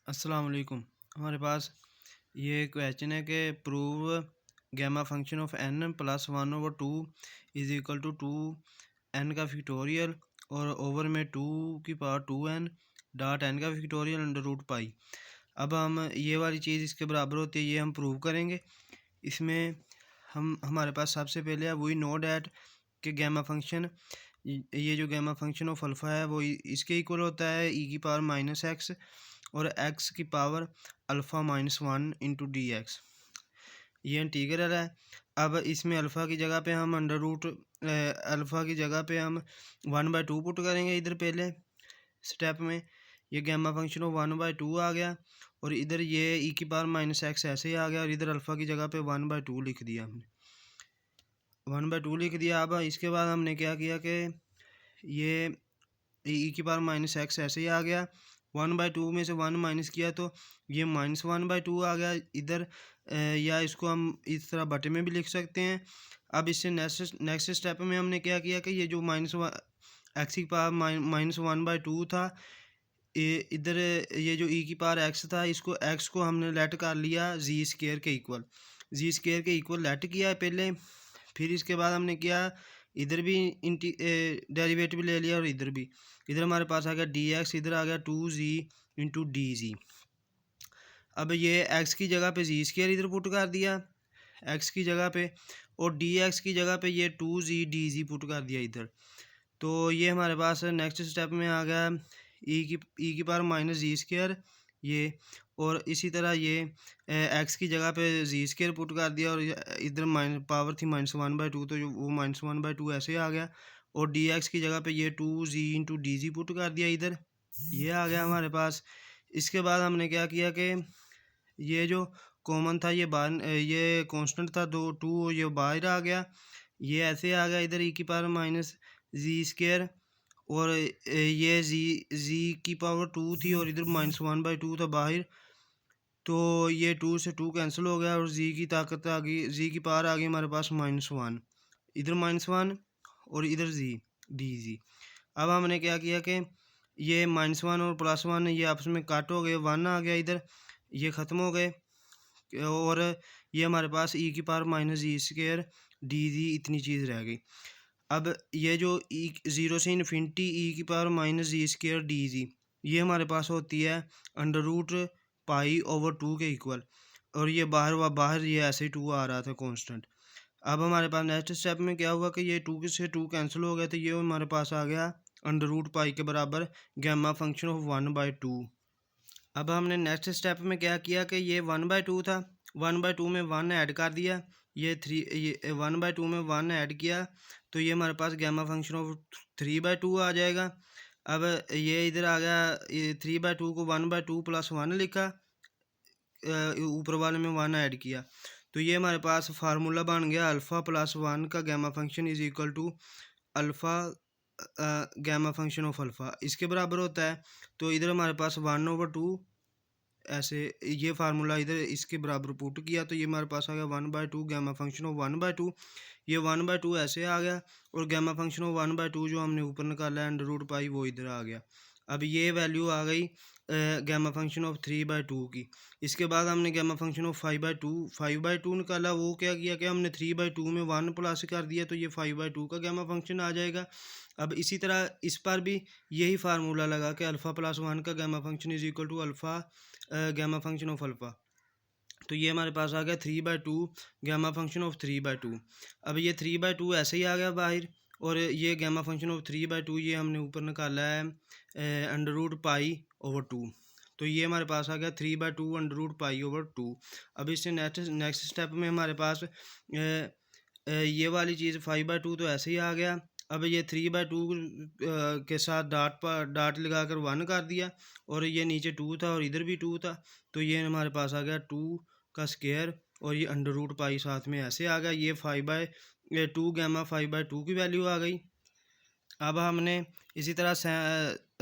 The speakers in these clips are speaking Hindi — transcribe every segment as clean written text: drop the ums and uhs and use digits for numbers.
अस्सलाम वालेकुम। हमारे पास ये क्वेश्चन है कि prove gamma function of n plus 1/2 is equal to 2n का फैक्टोरियल और ओवर में 2 की पावर 2n डॉट n का फैक्टोरियल अंडर रूट पाई। अब हम ये वाली चीज़ इसके बराबर होती है, ये हम प्रूव करेंगे। इसमें हम हमारे पास सबसे पहले है वही नो डैट कि गैमा फंक्शन ये जो गैमा फंक्शन ऑफ अल्फ़ा है वो इसके इक्वल होता है ई की पावर माइनस एक्स और एक्स की power alpha minus 1 into D x. ये इंटीग्रल है। अब इसमें अल्फ़ा की जगह पे हम अंडर रूट अल्फ़ा की जगह पे हम 1/2 पुट करेंगे। इधर पहले स्टेप में ये गैमा फंक्शन ऑफ 1/2 आ गया और इधर ये ई की पावर माइनस एक्स ऐसे ही आ गया और इधर अल्फ़ा की जगह पे 1/2 लिख दिया हमने, 1/2 लिख दिया। अब इसके बाद हमने क्या किया कि ये ई की पावर माइनस एक्स ऐसे ही आ गया, 1/2 में से 1 माइनस किया तो ये -1/2 आ गया इधर। या इसको हम इस तरह बटे में भी लिख सकते हैं। अब इससे नेक्स्ट स्टेप में हमने क्या किया कि ये जो एक्स की पावर -1/2 था, इधर ये जो ई की पावर एक्स था, इसको एक्स को हमने लेट कर लिया जी स्केयर के इक्वल, जी स्केयर के इक्वल लेट किया है पहले। फिर इसके बाद हमने किया इधर भी डेरिवेटिव ले लिया और इधर हमारे पास आ गया डी एक्स, इधर आ गया 2z इंटू डी जी। अब ये एक्स की जगह पे जी स्केयर इधर पुट कर दिया एक्स की जगह पे और डी एक्स की जगह पे ये 2z पुट कर दिया इधर। तो ये हमारे पास नेक्स्ट स्टेप में आ गया ई की पावर माइनस जी स्केयर ये, और इसी तरह ये एक्स की जगह पे जी स्केयर पुट कर दिया और इधर पावर थी -1/2 तो वो -1/2 ऐसे आ गया और डी एक्स की जगह पे ये 2z into D G put कर दिया इधर, ये आ गया हमारे पास। इसके बाद हमने क्या किया कि ये जो कॉमन था ये बाहर, ये कांस्टेंट था 2 ये बाहर आ गया, ये ऐसे आ गया इधर ई की पावर माइनस जी स्केयर और ये जी की पावर 2 थी और इधर -1/2 था बाहर, तो ये 2 से 2 कैंसिल हो गया और जी की ताकत आ गई, जी की पावर आ गई हमारे पास -1, इधर -1 और इधर डी जी। अब हमने क्या किया कि ये -1 और +1 ये आपस में कट हो गए, 1 आ गया इधर, ये ख़त्म हो गए और ये हमारे पास ई की पावर माइनस जी स्केयर डी जी इतनी चीज़ रह गई। अब ये जो ई 0 से इन्फिनिटी ई की पावर माइनस जी स्केयर डी जी, ये हमारे पास होती है अंडर रूट पाई/2 के इक्वल, और ये बाहर ये ऐसे ही 2 आ रहा था कांस्टेंट। अब हमारे पास नेक्स्ट स्टेप में क्या हुआ कि ये 2 से 2 कैंसिल हो गए, तो ये हमारे पास आ गया अंडर रूट पाई के बराबर गैमा फंक्शन ऑफ 1/2। अब हमने नेक्स्ट स्टेप में क्या किया कि ये 1/2 था, 1/2 में 1 ऐड कर दिया, ये 1/2 में 1 ऐड किया तो ये हमारे पास गैमा फंक्शन ऑफ 3/2 आ जाएगा। अब ये इधर आ गया, ये 3/2 को 1/2 प्लस 1 लिखा, ऊपर वाले में 1 ऐड किया, तो ये हमारे पास फार्मूला बन गया अल्फ़ा प्लस 1 का gamma function is equal to alpha gamma function of alpha इसके बराबर होता है। तो इधर हमारे पास 1/2 ऐसे ये फार्मूला इधर इसके बराबर पुट किया तो ये हमारे पास आ गया 1/2 गैमा फंक्शन ऑफ 1/2, ये 1/2 ऐसे आ गया और गैमा फंक्शन ऑफ 1/2 जो हमने ऊपर निकाला है अंडर रूट पाई वो इधर आ गया। अब ये वैल्यू आ गई गैमा फंक्शन ऑफ 3/2 की। इसके बाद हमने गैमा फंक्शन ऑफ 5/2 निकाला, वो क्या किया कि हमने 3/2 में 1 प्लस कर दिया तो ये 5/2 का गैमा फंक्शन आ जाएगा। अब इसी तरह इस पर भी यही फार्मूला लगा कि अल्फ़ा प्लस 1 का gamma function is equal to alpha gamma function of alpha, तो ये हमारे पास आ गया 3/2 गैमा फंक्शन ऑफ 3/2। अब ये 3/2 ऐसे ही आ गया बाहर और ये गैमा फंक्शन ऑफ 3/2 ये हमने ऊपर निकाला है अंडर रूट पाई/2, तो ये हमारे पास आ गया 3/2 अंडर रूट पाई/2। अब इससे नेक्स्ट स्टेप में हमारे पास ये वाली चीज़ 5/2 तो ऐसे ही आ गया। अब ये 3/2 के साथ डाट लगाकर 1 कर दिया और ये नीचे 2 था और इधर भी 2 था, तो ये हमारे पास आ गया 2 का स्क्वायर और ये अंडर रूट पाई साथ में ऐसे आ गया, ये 5/2 गैमा 5/2 की वैल्यू आ गई। अब हमने इसी तरह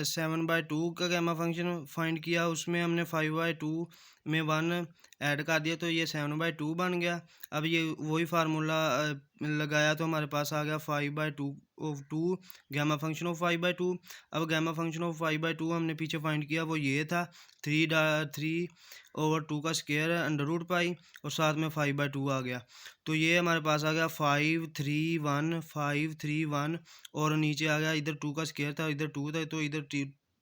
7/2 का गैमा फंक्शन फाइंड किया, उसमें हमने 5/2 में 1 ऐड कर दिया तो ये 7/2 बन गया। अब ये वही फार्मूला लगाया तो हमारे पास आ गया 5/2 ऑफ 2 गैमा फंक्शन ऑफ 5/2। अब गैमा फंक्शन ऑफ 5/2 हमने पीछे फाइंड किया, वो ये था 3/2 का स्क्वायर अंडर रूट पाई और साथ में 5/2 आ गया। तो ये हमारे पास आ गया 5 3 1 और नीचे आ गया, इधर 2 का स्क्वायर था, इधर 2 था, तो इधर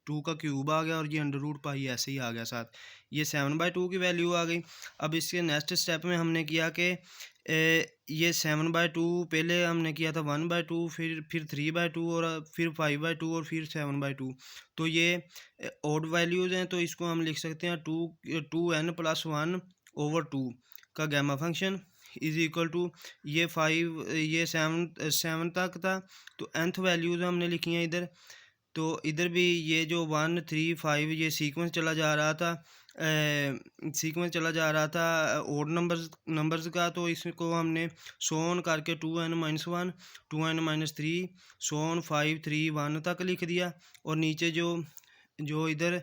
2 का क्यूब आ गया और ये अंडर रूट पाई ऐसे ही आ गया साथ। ये 7/2 की वैल्यू आ गई। अब इसके नेक्स्ट स्टेप में हमने किया कि ये 7/2 पहले हमने किया था 1/2, फिर 3/2 और फिर 5/2 और फिर 7/2। तो ये ऑड वैल्यूज़ हैं, तो इसको हम लिख सकते हैं 2n+1/2 का gamma function is equal to ये 5 ये 7 तक था, तो nth वैल्यूज़ हमने लिखी हैं इधर। तो इधर भी ये जो 1 3 5 ये सीक्वेंस चला जा रहा था, ओड नंबर्स का, तो इसको हमने सो ऑन करके 2n-1 2n-3 सो ऑन 5 3 1 तक लिख दिया। और नीचे जो इधर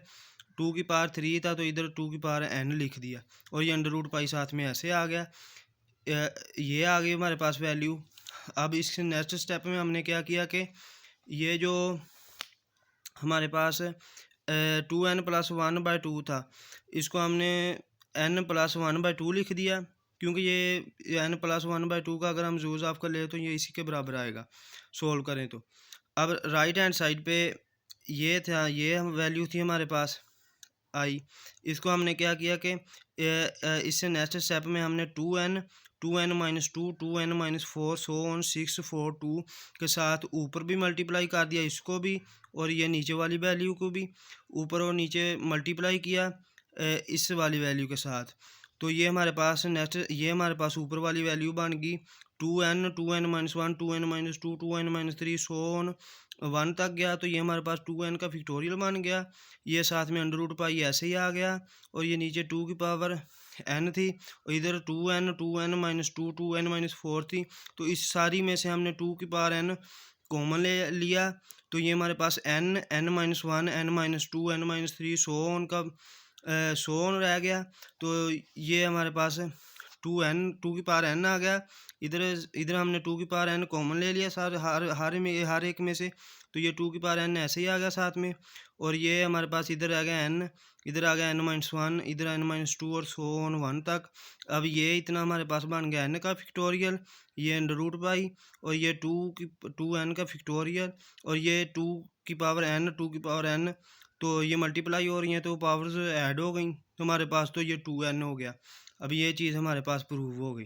2 की पावर 3 था तो इधर 2 की पावर n लिख दिया और ये अंडर रूट पाई साथ में ऐसे आ गया। ये आ गई हमारे पास वैल्यू। अब इस नेक्स्ट स्टेप में हमने क्या किया कि ये जो हमारे पास 2n+1/2 था, इसको हमने n+1/2 लिख दिया, क्योंकि ये n+1/2 का अगर हम यूज़ ऑफ कर ले तो ये इसी के बराबर आएगा सोल्व करें तो। अब राइट हैंड साइड पे ये था, ये वैल्यू थी हमारे पास आई। इसको हमने क्या किया कि इससे नेक्स्ट स्टेप में हमने 2n-2 2n-4 सो ऑन 6 4 2 के साथ ऊपर भी मल्टीप्लाई कर दिया इसको भी, और ये नीचे वाली वैल्यू को भी ऊपर और नीचे मल्टीप्लाई किया इस वाली वैल्यू के साथ। तो ये हमारे पास हमारे पास ऊपर वाली वैल्यू बन गई 2n 2n-1 2n-2 2n-3 so on 1 तक गया, तो ये हमारे पास 2n का फैक्टोरियल बन गया। ये साथ में अंडर रूट पाई ऐसे ही आ गया और ये नीचे 2 की पावर n थी और इधर 2n 2n-2 2n-4 थी, तो इस सारी में से हमने 2 की पावर n कॉमन ले लिया, तो ये हमारे पास n n-1 n-2 n-3 so on का सो ऑन रह गया। तो ये हमारे पास 2 की पावर n आ गया। इधर इधर हमने 2 की पावर n कॉमन ले लिया हर एक में से, तो ये 2 की पावर n ऐसे ही आ गया साथ में। और ये हमारे पास इधर आ गया n, इधर आ गया n-1, इधर n-2 और सो ऑन 1 तक। अब ये इतना हमारे पास बन गया n का फैक्टोरियल, ये अंडर रूट पाई, और ये 2n का फैक्टोरियल, और ये 2 की पावर n, तो ये मल्टीप्लाई हो रही हैं तो पावर्स ऐड हो गई, तो हमारे पास तो ये 2n हो गया। अब ये चीज़ हमारे पास प्रूव हो गई।